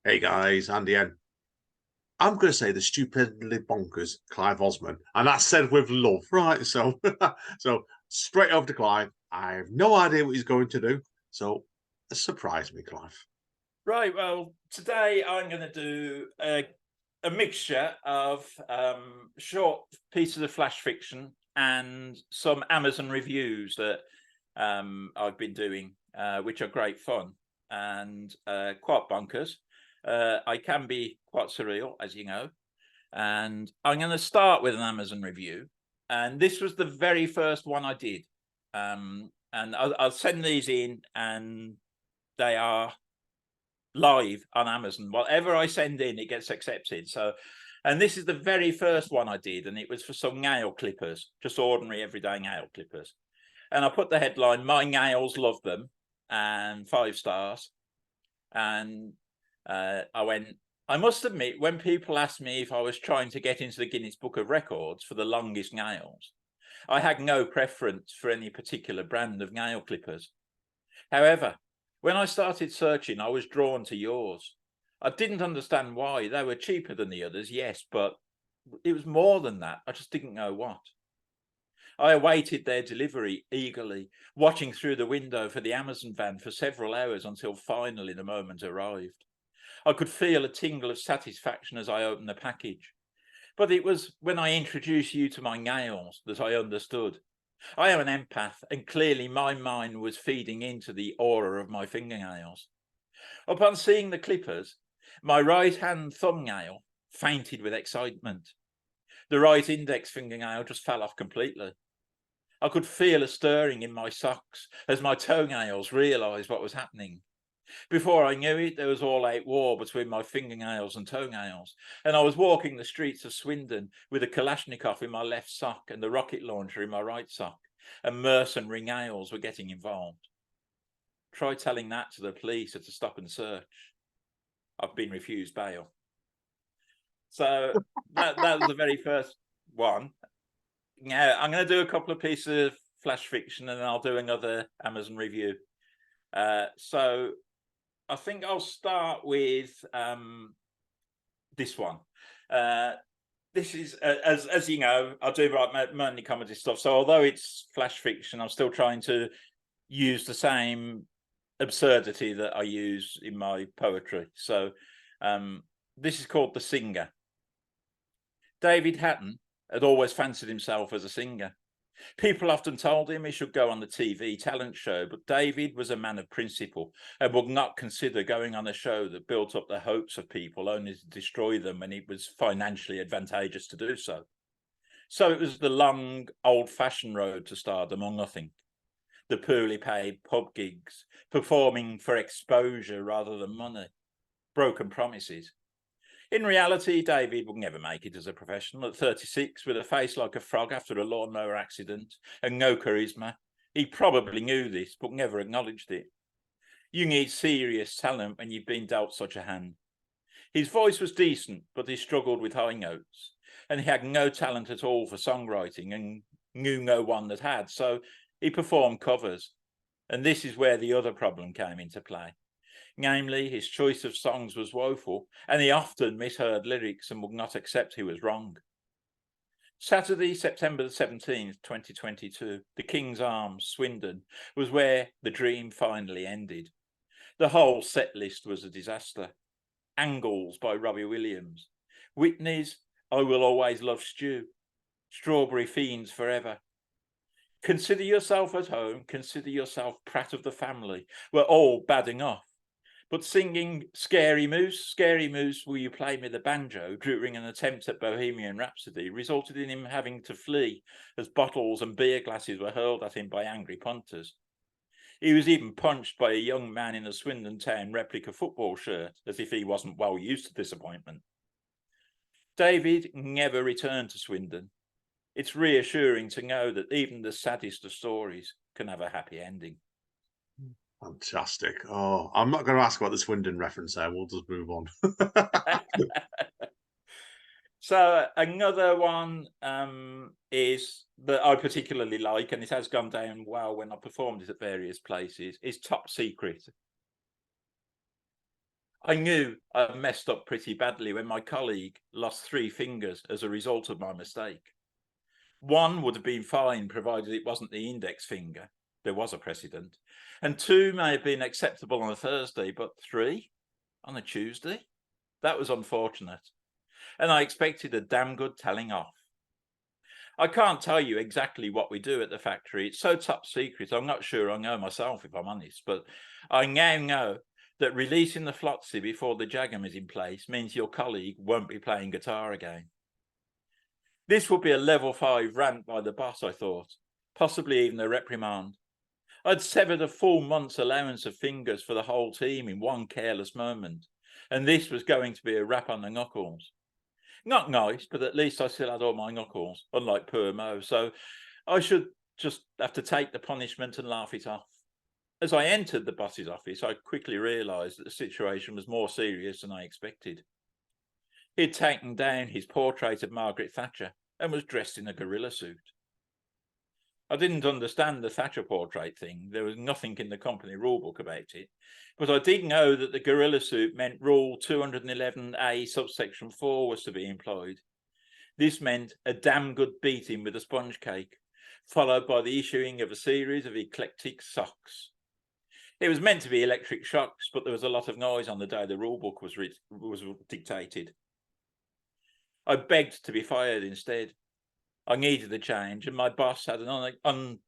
Hey guys, Andy N. I'm going to say the stupidly bonkers Clive Oseman, and that's said with love, right? So, so straight over to Clive. I have no idea what he's going to do, so surprise me, Clive. Right, well, today I'm going to do a mixture of short pieces of flash fiction and some Amazon reviews that I've been doing, which are great fun and quite bonkers. I can be quite surreal, as you know, and I'm going to start with an Amazon review. And this was the very first one I did. And I'll send these in, and they are live on Amazon. Whatever I send in, it gets accepted. So, and this is the very first one I did, and it was for some nail clippers, just ordinary everyday nail clippers. And I put the headline, "My nails love them," and 5 stars. And I went, I must admit, when people asked me if I was trying to get into the Guinness Book of Records for the longest nails, I had no preference for any particular brand of nail clippers. However, when I started searching, I was drawn to yours. I didn't understand why. They were cheaper than the others, yes, but it was more than that. I just didn't know what. I awaited their delivery eagerly, watching through the window for the Amazon van for several hours until finally the moment arrived. I could feel a tingle of satisfaction as I opened the package. But it was when I introduced you to my nails that I understood. I am an empath, and clearly my mind was feeding into the aura of my fingernails. Upon seeing the clippers, my right hand thumbnail fainted with excitement. The right index fingernail just fell off completely. I could feel a stirring in my socks as my toenails realised what was happening. Before I knew it, there was all-out war between my fingernails and toenails, and I was walking the streets of Swindon with a Kalashnikov in my left sock and the rocket launcher in my right sock, and mercenary nails were getting involved. Try telling that to the police at a stop and search. I've been refused bail. So that was the very first one. Now I'm going to do a couple of pieces of flash fiction, and then I'll do another Amazon review. So I think I'll start with this one. This is, as you know, I do write mainly comedy stuff. So although it's flash fiction, I'm still trying to use the same absurdity that I use in my poetry. So this is called The Singer. David Hatton had always fancied himself as a singer. People often told him he should go on the TV talent show, but David was a man of principle and would not consider going on a show that built up the hopes of people only to destroy them when it was financially advantageous to do so. So it was the long, old-fashioned road to stardom or nothing. The poorly paid pub gigs, performing for exposure rather than money, broken promises. In reality, David would never make it as a professional. At 36, with a face like a frog after a lawnmower accident and no charisma, he probably knew this, but never acknowledged it. You need serious talent when you've been dealt such a hand. His voice was decent, but he struggled with high notes, and he had no talent at all for songwriting and knew no one that had, so he performed covers. And this is where the other problem came into play. Namely, his choice of songs was woeful, and he often misheard lyrics and would not accept he was wrong. Saturday, September the 17th, 2022, the King's Arms, Swindon, was where the dream finally ended. The whole set list was a disaster. Angles by Robbie Williams, Whitney's I Will Always Love Stew, Strawberry Fiends Forever. Consider Yourself at Home, Consider Yourself Pratt of the Family were all bad enough. But singing Scary Moose, Will You Play Me the Banjo during an attempt at Bohemian Rhapsody resulted in him having to flee as bottles and beer glasses were hurled at him by angry punters. He was even punched by a young man in a Swindon Town replica football shirt, as if he wasn't well used to disappointment. David never returned to Swindon. It's reassuring to know that even the saddest of stories can have a happy ending. Fantastic. Oh, I'm not going to ask about the Swindon reference there. We'll just move on. So another one is that I particularly like, and it has gone down well when I performed it at various places, is Top Secret. I knew I messed up pretty badly when my colleague lost 3 fingers as a result of my mistake. One would have been fine provided it wasn't the index finger. There was a precedent. And 2 may have been acceptable on a Thursday, but 3 on a Tuesday? That was unfortunate. And I expected a damn good telling off. I can't tell you exactly what we do at the factory. It's so top secret, I'm not sure I know myself, if I'm honest. But I now know that releasing the flotsy before the jagam is in place means your colleague won't be playing guitar again. This would be a level 5 rant by the boss, I thought, possibly even a reprimand. I'd severed a full month's allowance of fingers for the whole team in one careless moment, and this was going to be a rap on the knuckles. Not nice, but at least I still had all my knuckles, unlike poor Mo, so I should just have to take the punishment and laugh it off. As I entered the boss's office, I quickly realised that the situation was more serious than I expected. He'd taken down his portrait of Margaret Thatcher and was dressed in a gorilla suit. I didn't understand the Thatcher portrait thing. There was nothing in the company rulebook about it. But I did know that the gorilla suit meant Rule 211A subsection 4 was to be employed. This meant a damn good beating with a sponge cake, followed by the issuing of a series of eclectic socks. It was meant to be electric shocks, but there was a lot of noise on the day the rulebook was dictated. I begged to be fired instead. I needed a change, and my boss had an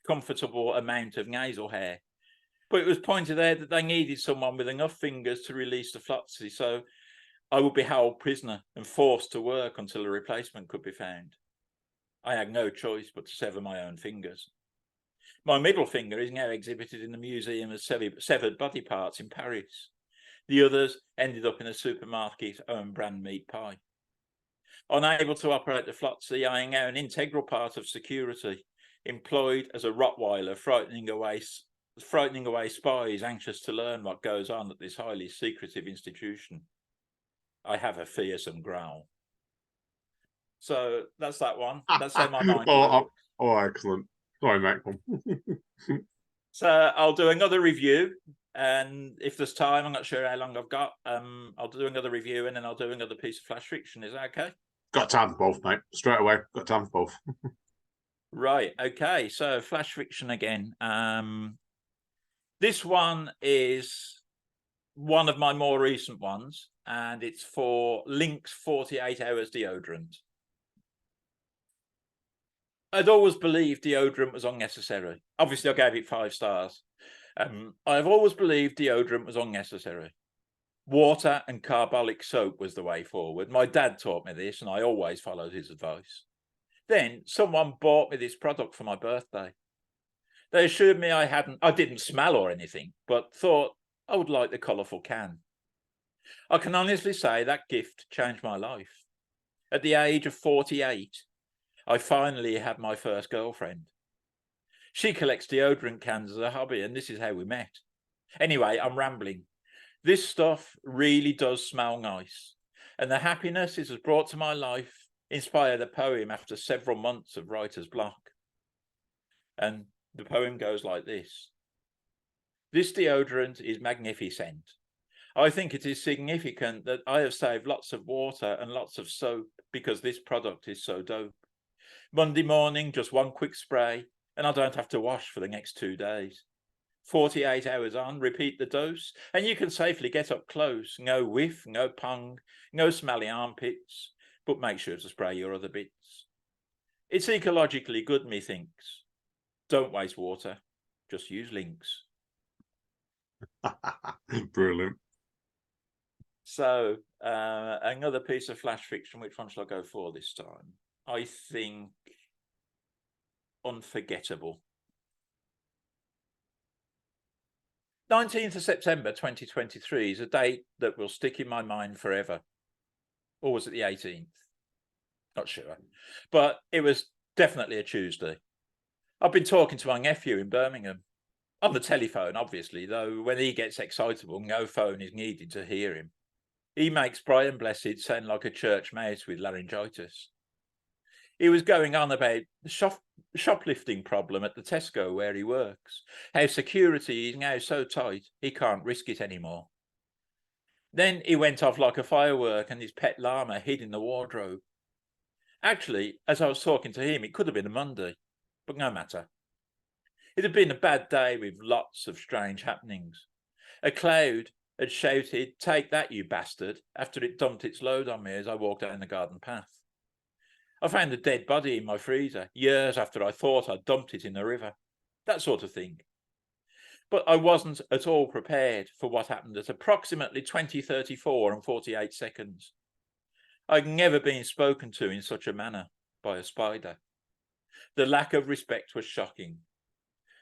uncomfortable amount of nasal hair. But it was pointed out that they needed someone with enough fingers to release the flotsy, so I would be held prisoner and forced to work until a replacement could be found. I had no choice but to sever my own fingers. My middle finger is now exhibited in the Museum of Severed Body Parts in Paris. The others ended up in a supermarket own brand meat pie. Unable to operate the flotsy, I am now an integral part of security, employed as a Rottweiler frightening away spies anxious to learn what goes on at this highly secretive institution. I have a fearsome growl. So that's that one. That's how my mind works. Oh, excellent. Sorry, mate. So I'll do another review, and if there's time, I'm not sure how long I've got. I'll do another review, and then I'll do another piece of flash fiction. Is that okay? Got time for both, mate. Straight away. Got time for both. Right. Okay. So flash fiction again. This one is one of my more recent ones, and it's for Lynx 48 Hours deodorant. I'd always believed deodorant was unnecessary. Obviously, I gave it 5 stars. I've always believed deodorant was unnecessary. Water and carbolic soap was the way forward. My dad taught me this, and I always followed his advice. Then someone bought me this product for my birthday. They assured me I didn't smell or anything, but thought I would like the colourful can. I can honestly say that gift changed my life. At the age of 48, I finally had my first girlfriend. She collects deodorant cans as a hobby, and this is how we met. Anyway, I'm rambling. This stuff really does smell nice, and the happiness it has brought to my life inspired a poem after several months of writer's block. And the poem goes like this. This deodorant is magnificent. I think it is significant that I have saved lots of water and lots of soap because this product is so dope. Monday morning, just one quick spray, and I don't have to wash for the next 2 days. 48 hours on, repeat the dose, and you can safely get up close. No whiff, no pung, no smelly armpits, but make sure to spray your other bits. It's ecologically good, methinks. Don't waste water, just use Lynx. Brilliant. So, another piece of flash fiction. Which one shall I go for this time? I think Unforgettable. 19th of September 2023 is a date that will stick in my mind forever. Or was it the 18th? Not sure. But it was definitely a Tuesday. I've been talking to my nephew in Birmingham. On the telephone, obviously, though when he gets excitable, no phone is needed to hear him. He makes Brian Blessed sound like a church mouse with laryngitis. He was going on about the shoplifting problem at the Tesco where he works, how security is now so tight he can't risk it anymore. Then he went off like a firework and his pet llama hid in the wardrobe. Actually, as I was talking to him, it could have been a Monday, but no matter. It had been a bad day with lots of strange happenings. A cloud had shouted, "Take that, you bastard," after it dumped its load on me as I walked down the garden path. I found a dead body in my freezer years after I thought I'd dumped it in the river. That sort of thing. But I wasn't at all prepared for what happened at approximately 20:34 and 48 seconds. I'd never been spoken to in such a manner by a spider. The lack of respect was shocking.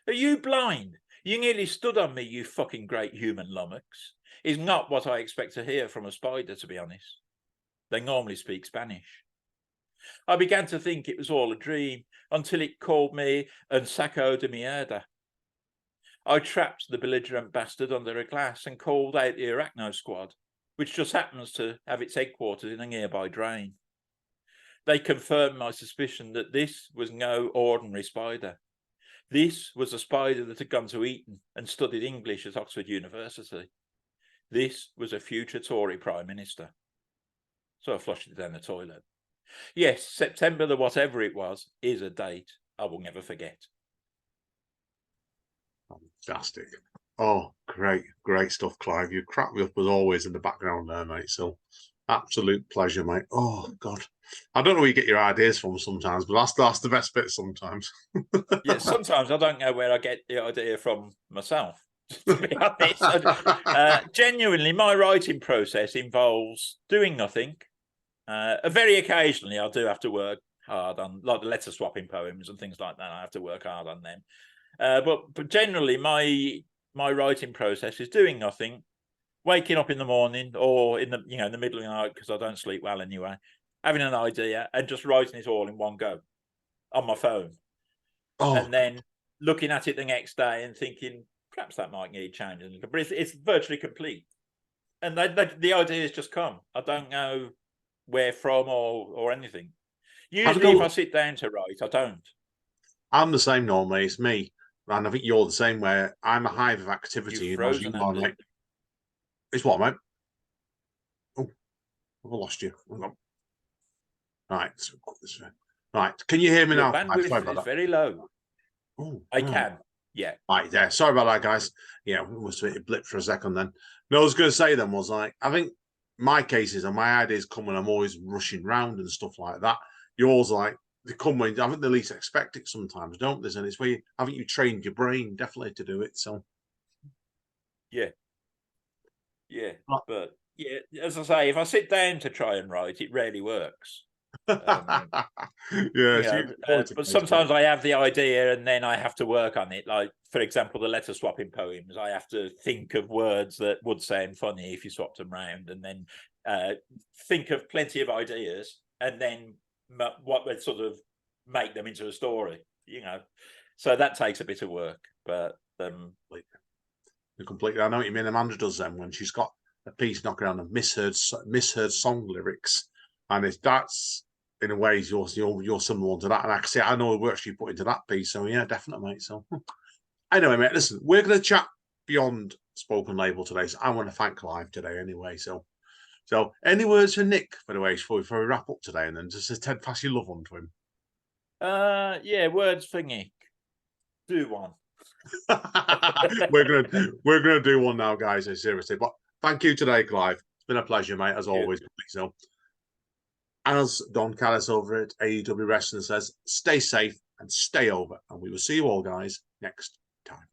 "Are you blind? You nearly stood on me, you fucking great human lummox," is not what I expect to hear from a spider, to be honest. They normally speak Spanish. I began to think it was all a dream until it called me un saco de mierda. I trapped the belligerent bastard under a glass and called out the Arachno Squad, which just happens to have its headquarters in a nearby drain. They confirmed my suspicion that this was no ordinary spider. This was a spider that had gone to Eton and studied English at Oxford University. This was a future Tory Prime Minister. So I flushed it down the toilet. Yes, September the whatever it was is a date I will never forget. Fantastic. Oh, great stuff, Clive. You crack me up as always in the background there, mate. So absolute pleasure, mate. Oh God. I don't know where you get your ideas from sometimes, but that's the best bit sometimes. Yeah, sometimes I don't know where I get the idea from myself, to be honest. Genuinely, my writing process involves doing nothing. Very occasionally, I do have to work hard on, like the letter swapping poems and things like that. I have to work hard on them. But generally, my writing process is doing nothing, waking up in the morning or in the in the middle of the night because I don't sleep well anyway, having an idea and just writing it all in one go on my phone, Oh, and then looking at it the next day and thinking perhaps that might need changing, but it's virtually complete. And the ideas just come. I don't know where from or anything. Usually, if I sit down to write, I don't. I'm the same normally. It's me. And I think you're the same where I'm a hive of activity, You've as you frozen, are, Andy. mate. It's what, mate? Oh, I've lost you. Hang on. Right, so this way. Right, can you hear me Your now? Sorry bandwidth about is that. very low. Oh, I right. can. Yeah. Right, yeah. Sorry about that, guys. Yeah, we must have hit a blip for a second then. No, I was going to say then was like, I think my cases and my ideas come when I'm always rushing round and stuff like that. Yours, like, they come when I think they least expect it sometimes, don't they? And it's where haven't you trained your brain definitely to do it? So, Yeah. Yeah. But yeah, as I say, if I sit down to try and write, it rarely works. yes, But sometimes I have the idea and then I have to work on it. Like, for example, the letter swapping poems, I have to think of words that would sound funny if you swapped them round, and then think of plenty of ideas, and then what would sort of make them into a story. So that takes a bit of work. But completely. I know what you mean. Amanda does them when she's got a piece knocking on of misheard song lyrics, and that's in a way you're similar to that. And I can see I know the work she put into that piece. So yeah, definitely, mate. So anyway, mate, listen, we're going to chat beyond spoken label today. So I want to thank Clive today anyway. So any words for Nick, by the way, before we wrap up today, and then just Ted pass your love on to him. Yeah, words for Nick. Do one. we're gonna do one now, guys. Seriously, but thank you today, Clive. It's been a pleasure, mate, as always. So, as Don Callis over at AEW Wrestling says, stay safe and stay over, and we will see you all, guys, next time.